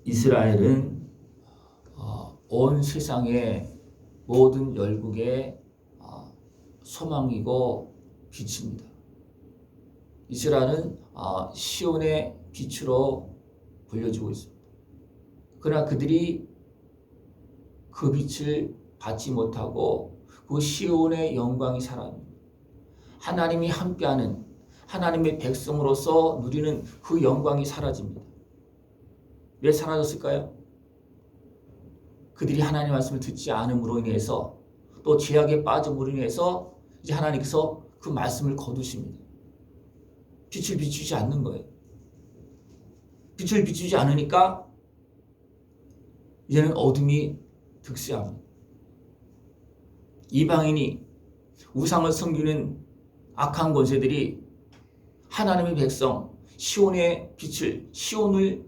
이스라엘은 온 세상의 모든 열국의 소망이고 빛입니다. 이스라엘은 시온의 빛으로 불려지고 있습니다. 그러나 그들이 그 빛을 받지 못하고 그 시온의 영광이 사라집니다. 하나님이 함께하는 하나님의 백성으로서 누리는 그 영광이 사라집니다. 왜 사라졌을까요? 그들이 하나님의 말씀을 듣지 않음으로 인해서 또 죄악에 빠짐으로 인해서 이제 하나님께서 그 말씀을 거두십니다. 빛을 비추지 않는 거예요. 빛을 비추지 않으니까 이제는 어둠이 득세합니다. 이방인이 우상을 섬기는 악한 권세들이 하나님의 백성 시온의 빛을 시온을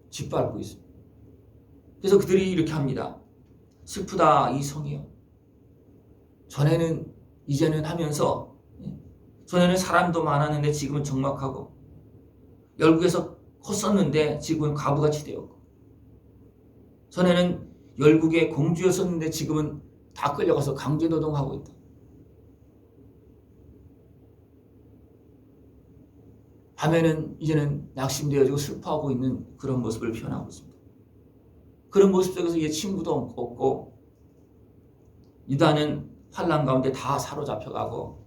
짓밟고 있습니다. 그래서 그들이 이렇게 합니다. 슬프다 이 성이요. 전에는 이제는 하면서 전에는 사람도 많았는데 지금은 적막하고 열국에서 컸었는데 지금은 과부같이 되었고 전에는 열국의 공주였었는데 지금은 다 끌려가서 강제노동하고 있다. 밤에는 이제는 낙심되어지고 슬퍼하고 있는 그런 모습을 표현하고 있습니다. 그런 모습 속에서 이제 친구도 없고 유다는 환난 가운데 다 사로잡혀가고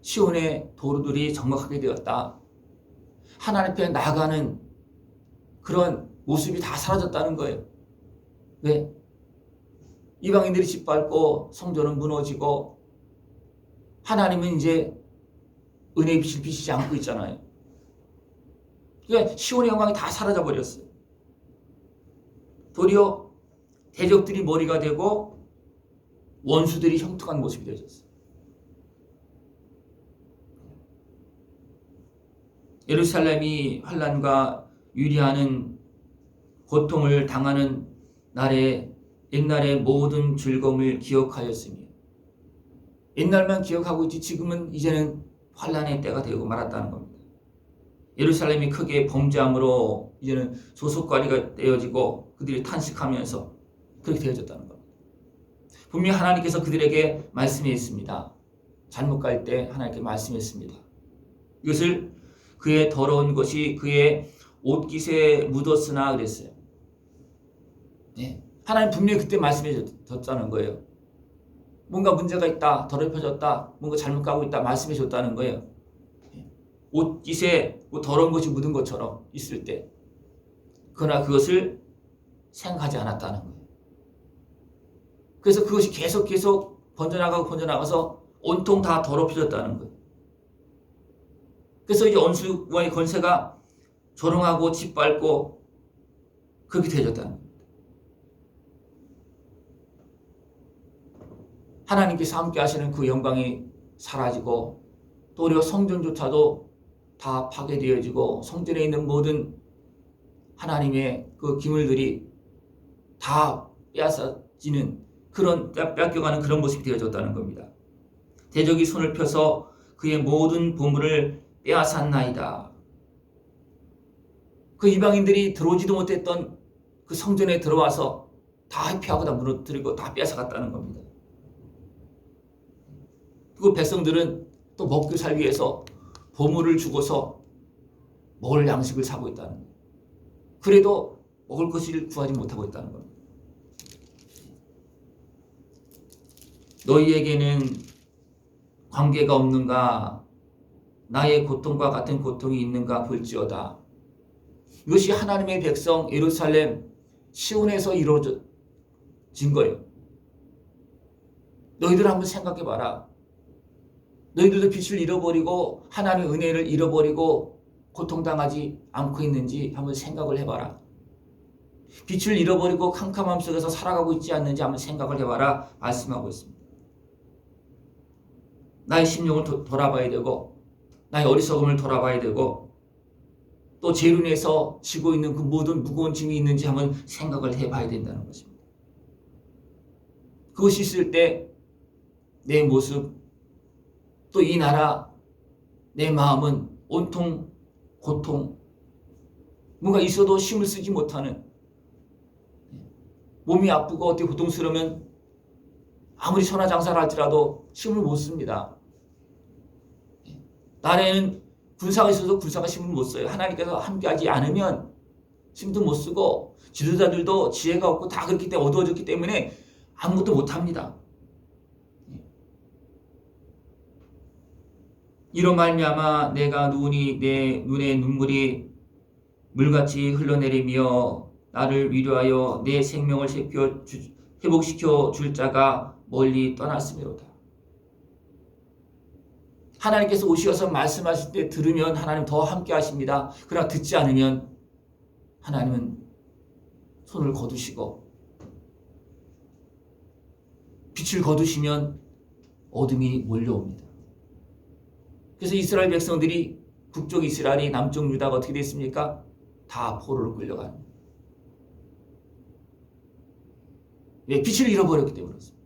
시온의 도루들이 적막하게 되었다. 하나님 앞에 나가는 그런 모습이 다 사라졌다는 거예요. 왜? 이방인들이 짓밟고 성전은 무너지고 하나님은 이제 은혜의 빛을 비치지 않고 있잖아요. 그러니까 시온의 영광이 다 사라져 버렸어요. 도리어 대적들이 머리가 되고 원수들이 형통한 모습이 되어졌어요. 예루살렘이 환난과 유리하는 고통을 당하는 날에 옛날의 모든 즐거움을 기억하였으며 옛날만 기억하고 있지 지금은 이제는 환난의 때가 되고 말았다는 겁니다. 예루살렘이 크게 범죄함으로 이제는 소속거리가 되어지고 그들이 탄식하면서 그렇게 되어졌다는 겁니다. 분명히 하나님께서 그들에게 말씀했습니다. 잘못 갈 때 하나님께 말씀했습니다. 이것을 그의 더러운 것이 그의 옷깃에 묻었으나 그랬어요. 네. 하나님 분명히 그때 말씀해 줬다는 거예요. 뭔가 문제가 있다, 더럽혀졌다, 뭔가 잘못 가고 있다 말씀해 줬다는 거예요. 옷깃에 뭐 더러운 것이 묻은 것처럼 있을 때 그러나 그것을 생각하지 않았다는 거예요. 그래서 그것이 계속 번져나가서 온통 다 더럽혀졌다는 거예요. 그래서 이제 원수와의 권세가 조롱하고 짓밟고 그렇게 되어졌다는 겁니다. 하나님께서 함께 하시는 그 영광이 사라지고 또 오히려 성전조차도 다 파괴되어지고 성전에 있는 모든 하나님의 그 기물들이 다 빼앗아지는 그런 뺏겨가는 그런 모습이 되어졌다는 겁니다. 대적이 손을 펴서 그의 모든 보물을 빼앗았나이다. 그 이방인들이 들어오지도 못했던 그 성전에 들어와서 다 회피하고 다 무너뜨리고 다 뺏어갔다는 겁니다. 그리고 백성들은 또 먹고 살기 위해서 보물을 주고서 먹을 양식을 사고 있다는 거예요. 그래도 먹을 것을 구하지 못하고 있다는 겁니다. 너희에게는 관계가 없는가? 나의 고통과 같은 고통이 있는가 볼지어다. 이것이 하나님의 백성 예루살렘 시온에서 이루어진 거예요. 너희들 한번 생각해봐라. 너희들도 빛을 잃어버리고 하나님의 은혜를 잃어버리고 고통당하지 않고 있는지 한번 생각을 해봐라. 빛을 잃어버리고 캄캄함 속에서 살아가고 있지 않는지 한번 생각을 해봐라 말씀하고 있습니다. 나의 심령을 돌아봐야 되고 나의 어리석음을 돌아봐야 되고 또 죄로 인해서 지고 있는 그 모든 무거운 짐이 있는지 한번 생각을 해봐야 된다는 것입니다. 그것이 있을 때 내 모습 또 이 나라 내 마음은 온통 고통 뭔가 있어도 힘을 쓰지 못하는, 몸이 아프고 어떻게 고통스러우면 아무리 천하장사를 할지라도 힘을 못 씁니다. 나라에는 군사가 있어도 군사가 힘을 못 써요. 하나님께서 함께하지 않으면 힘도 못 쓰고 지도자들도 지혜가 없고 다 그렇기 때문에 어두워졌기 때문에 아무것도 못합니다. 이로 말미암아 내가 누우니 내 눈에 눈물이 물같이 흘러내리며 나를 위로하여 내 생명을 회복시켜 줄 자가 멀리 떠났음이로다. 하나님께서 오셔서 말씀하실 때 들으면 하나님 더 함께 하십니다. 그러나 듣지 않으면 하나님은 손을 거두시고, 빛을 거두시면 어둠이 몰려옵니다. 그래서 이스라엘 백성들이, 북쪽 이스라엘이, 남쪽 유다가 어떻게 됐습니까? 다 포로로 끌려가는 거예요. 왜? 빛을 잃어버렸기 때문에 그렇습니다.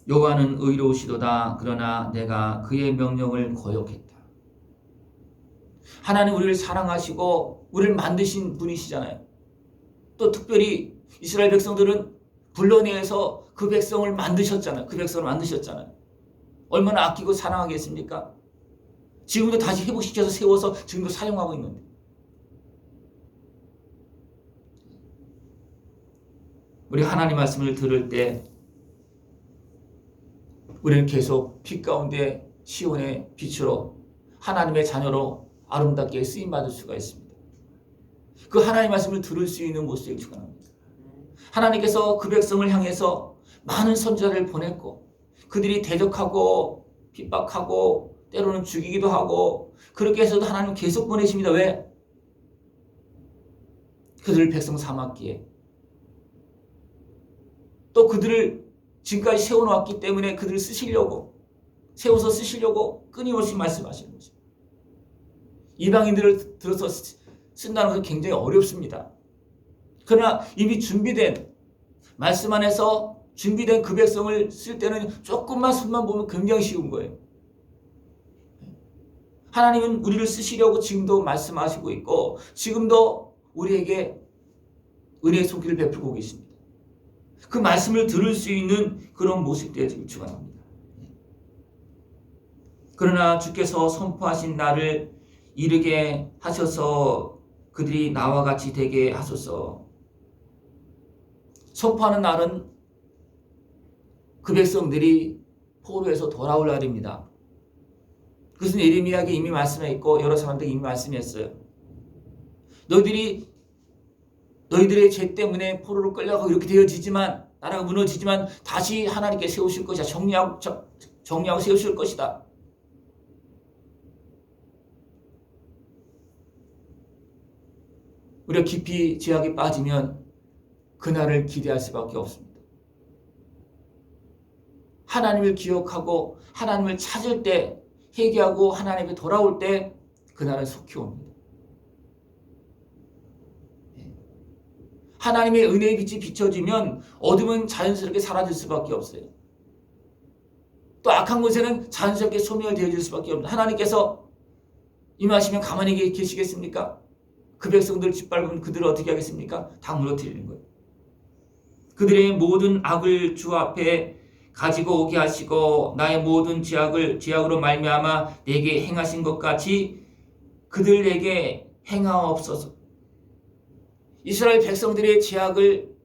여호와는 의로우시도다. 그러나 내가 그의 명령을 거역했다. 하나님 우리를 사랑하시고 우리를 만드신 분이시잖아요. 또 특별히 이스라엘 백성들은 불러내서 그 백성을 만드셨잖아요. 그 백성을 만드셨잖아요. 얼마나 아끼고 사랑하겠습니까? 지금도 다시 회복시켜서 세워서 지금도 사용하고 있는데. 우리 하나님 말씀을 들을 때 우리는 계속 빛 가운데 시온의 빛으로 하나님의 자녀로 아름답게 쓰임받을 수가 있습니다. 그 하나님 말씀을 들을 수 있는 모습을 축원합니다. 하나님께서 그 백성을 향해서 많은 선지자를 보냈고 그들이 대적하고 핍박하고 때로는 죽이기도 하고 그렇게 해서도 하나님은 계속 보내십니다. 왜? 그들을 백성 삼았기에, 또 그들을 지금까지 세워놓았기 때문에 그들을 쓰시려고, 세워서 쓰시려고 끊임없이 말씀하시는 거죠. 이방인들을 들어서 쓴다는 것은 굉장히 어렵습니다. 그러나 이미 준비된, 말씀 안에서 준비된 그 백성을 쓸 때는 조금만 손만 보면 굉장히 쉬운 거예요. 하나님은 우리를 쓰시려고 지금도 말씀하시고 있고 지금도 우리에게 은혜의 손길을 베풀고 계십니다. 그 말씀을 들을 수 있는 그런 모습들에 축원합니다. 그러나 주께서 선포하신 날을 이르게 하셔서 그들이 나와 같이 되게 하소서. 선포하는 날은 그 백성들이 포로에서 돌아올 날입니다. 그것은 예레미야에게 이미 말씀해 있고 여러 사람들에게 이미 말씀했어요. 너희들의 죄 때문에 포로로 끌려가고 이렇게 되어지지만, 나라가 무너지지만 다시 하나님께 세우실 것이다. 정리하고 세우실 것이다. 우리가 깊이 죄악에 빠지면 그날을 기대할 수밖에 없습니다. 하나님을 기억하고 하나님을 찾을 때, 회개하고 하나님께 돌아올 때 그날은 속히 옵니다. 하나님의 은혜의 빛이 비춰지면 어둠은 자연스럽게 사라질 수밖에 없어요. 또 악한 곳에는 자연스럽게 소멸되어질 수밖에 없습니다. 하나님께서 임하시면 가만히 계시겠습니까? 그 백성들 짓밟으면 그들을 어떻게 하겠습니까? 다 무너뜨리는 거예요. 그들의 모든 악을 주 앞에 가지고 오게 하시고 나의 모든 죄악으로 말미암아 내게 행하신 것 같이 그들에게 행하옵소서. 이스라엘 백성들의 죄악을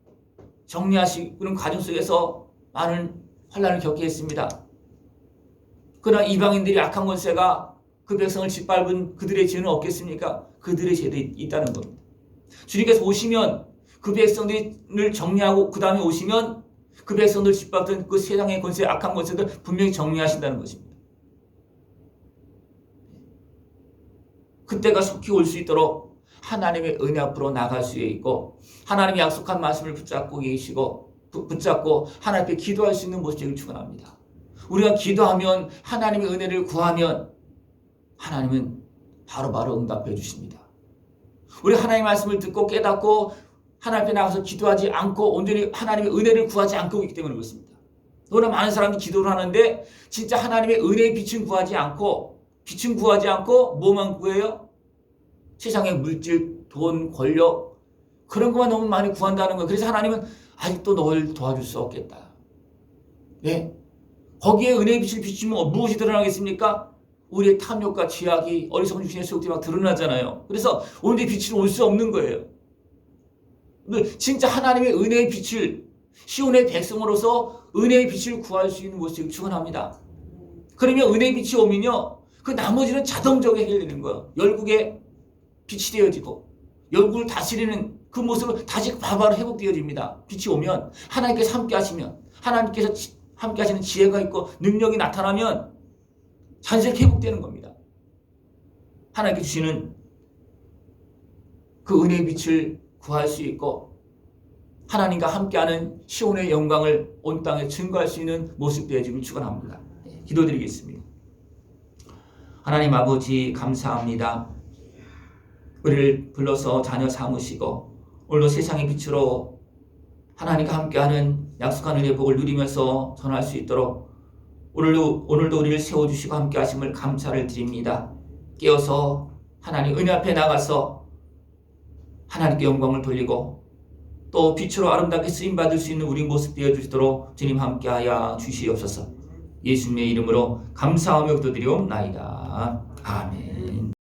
정리하시는 과정 속에서 많은 환난을 겪게 했습니다. 그러나 이방인들이 악한 권세가 그 백성을 짓밟은 그들의 죄는 없겠습니까? 그들의 죄도 있다는 겁니다. 주님께서 오시면 그 백성들을 정리하고 그 다음에 오시면 그 백성들 짓밟던 그 세상의 권세, 악한 권세들 분명히 정리하신다는 것입니다. 그때가 속히 올 수 있도록 하나님의 은혜 앞으로 나갈 수 있고 하나님의 약속한 말씀을 붙잡고 계시고 붙잡고 하나님 앞에 기도할 수 있는 모습을 축원합니다. 우리가 기도하면 하나님의 은혜를 구하면 하나님은 바로바로 응답해 주십니다. 우리 하나님의 말씀을 듣고 깨닫고 하나님 앞에 나가서 기도하지 않고 온전히 하나님의 은혜를 구하지 않고 있기 때문에 그렇습니다. 너무나 많은 사람들이 기도를 하는데 진짜 하나님의 은혜의 빛은 구하지 않고 뭐만 구해요? 세상의 물질, 돈, 권력 그런 것만 너무 많이 구한다는 거예요. 그래서 하나님은 아직도 널 도와줄 수 없겠다. 네? 거기에 은혜의 빛을 비추면 무엇이 드러나겠습니까? 우리의 탐욕과 죄악이 어리석은 육신의 속들이 막 드러나잖아요. 그래서 오늘의 빛은 올 수 없는 거예요. 진짜 하나님의 은혜의 빛을 시온의 백성으로서 은혜의 빛을 구할 수 있는 모습을 축원합니다. 그러면 은혜의 빛이 오면요, 그 나머지는 자동적으로 해결되는 거예요. 열국의 빛이 되어지고 열국을 다스리는 그 모습을 다시 바로 회복되어집니다. 빛이 오면 하나님께서 함께 하시면 하나님께서 함께 하시는 지혜가 있고 능력이 나타나면 자연스럽게 회복되는 겁니다. 하나님께 주시는 그 은혜의 빛을 구할 수 있고 하나님과 함께하는 시온의 영광을 온 땅에 증거할 수 있는 모습 되어지길 축원합니다. 기도드리겠습니다. 하나님 아버지 감사합니다. 우리를 불러서 자녀 삼으시고 오늘도 세상의 빛으로 하나님과 함께하는 약속한 은혜의 복을 누리면서 전할 수 있도록 오늘도 우리를 세워주시고 함께하심을 감사를 드립니다. 깨어서 하나님 은혜 앞에 나가서 하나님께 영광을 돌리고 또 빛으로 아름답게 쓰임받을 수 있는 우리 모습 되어주시도록 주님 함께하여 주시옵소서. 예수님의 이름으로 감사하며 기도드리옵나이다. 아멘.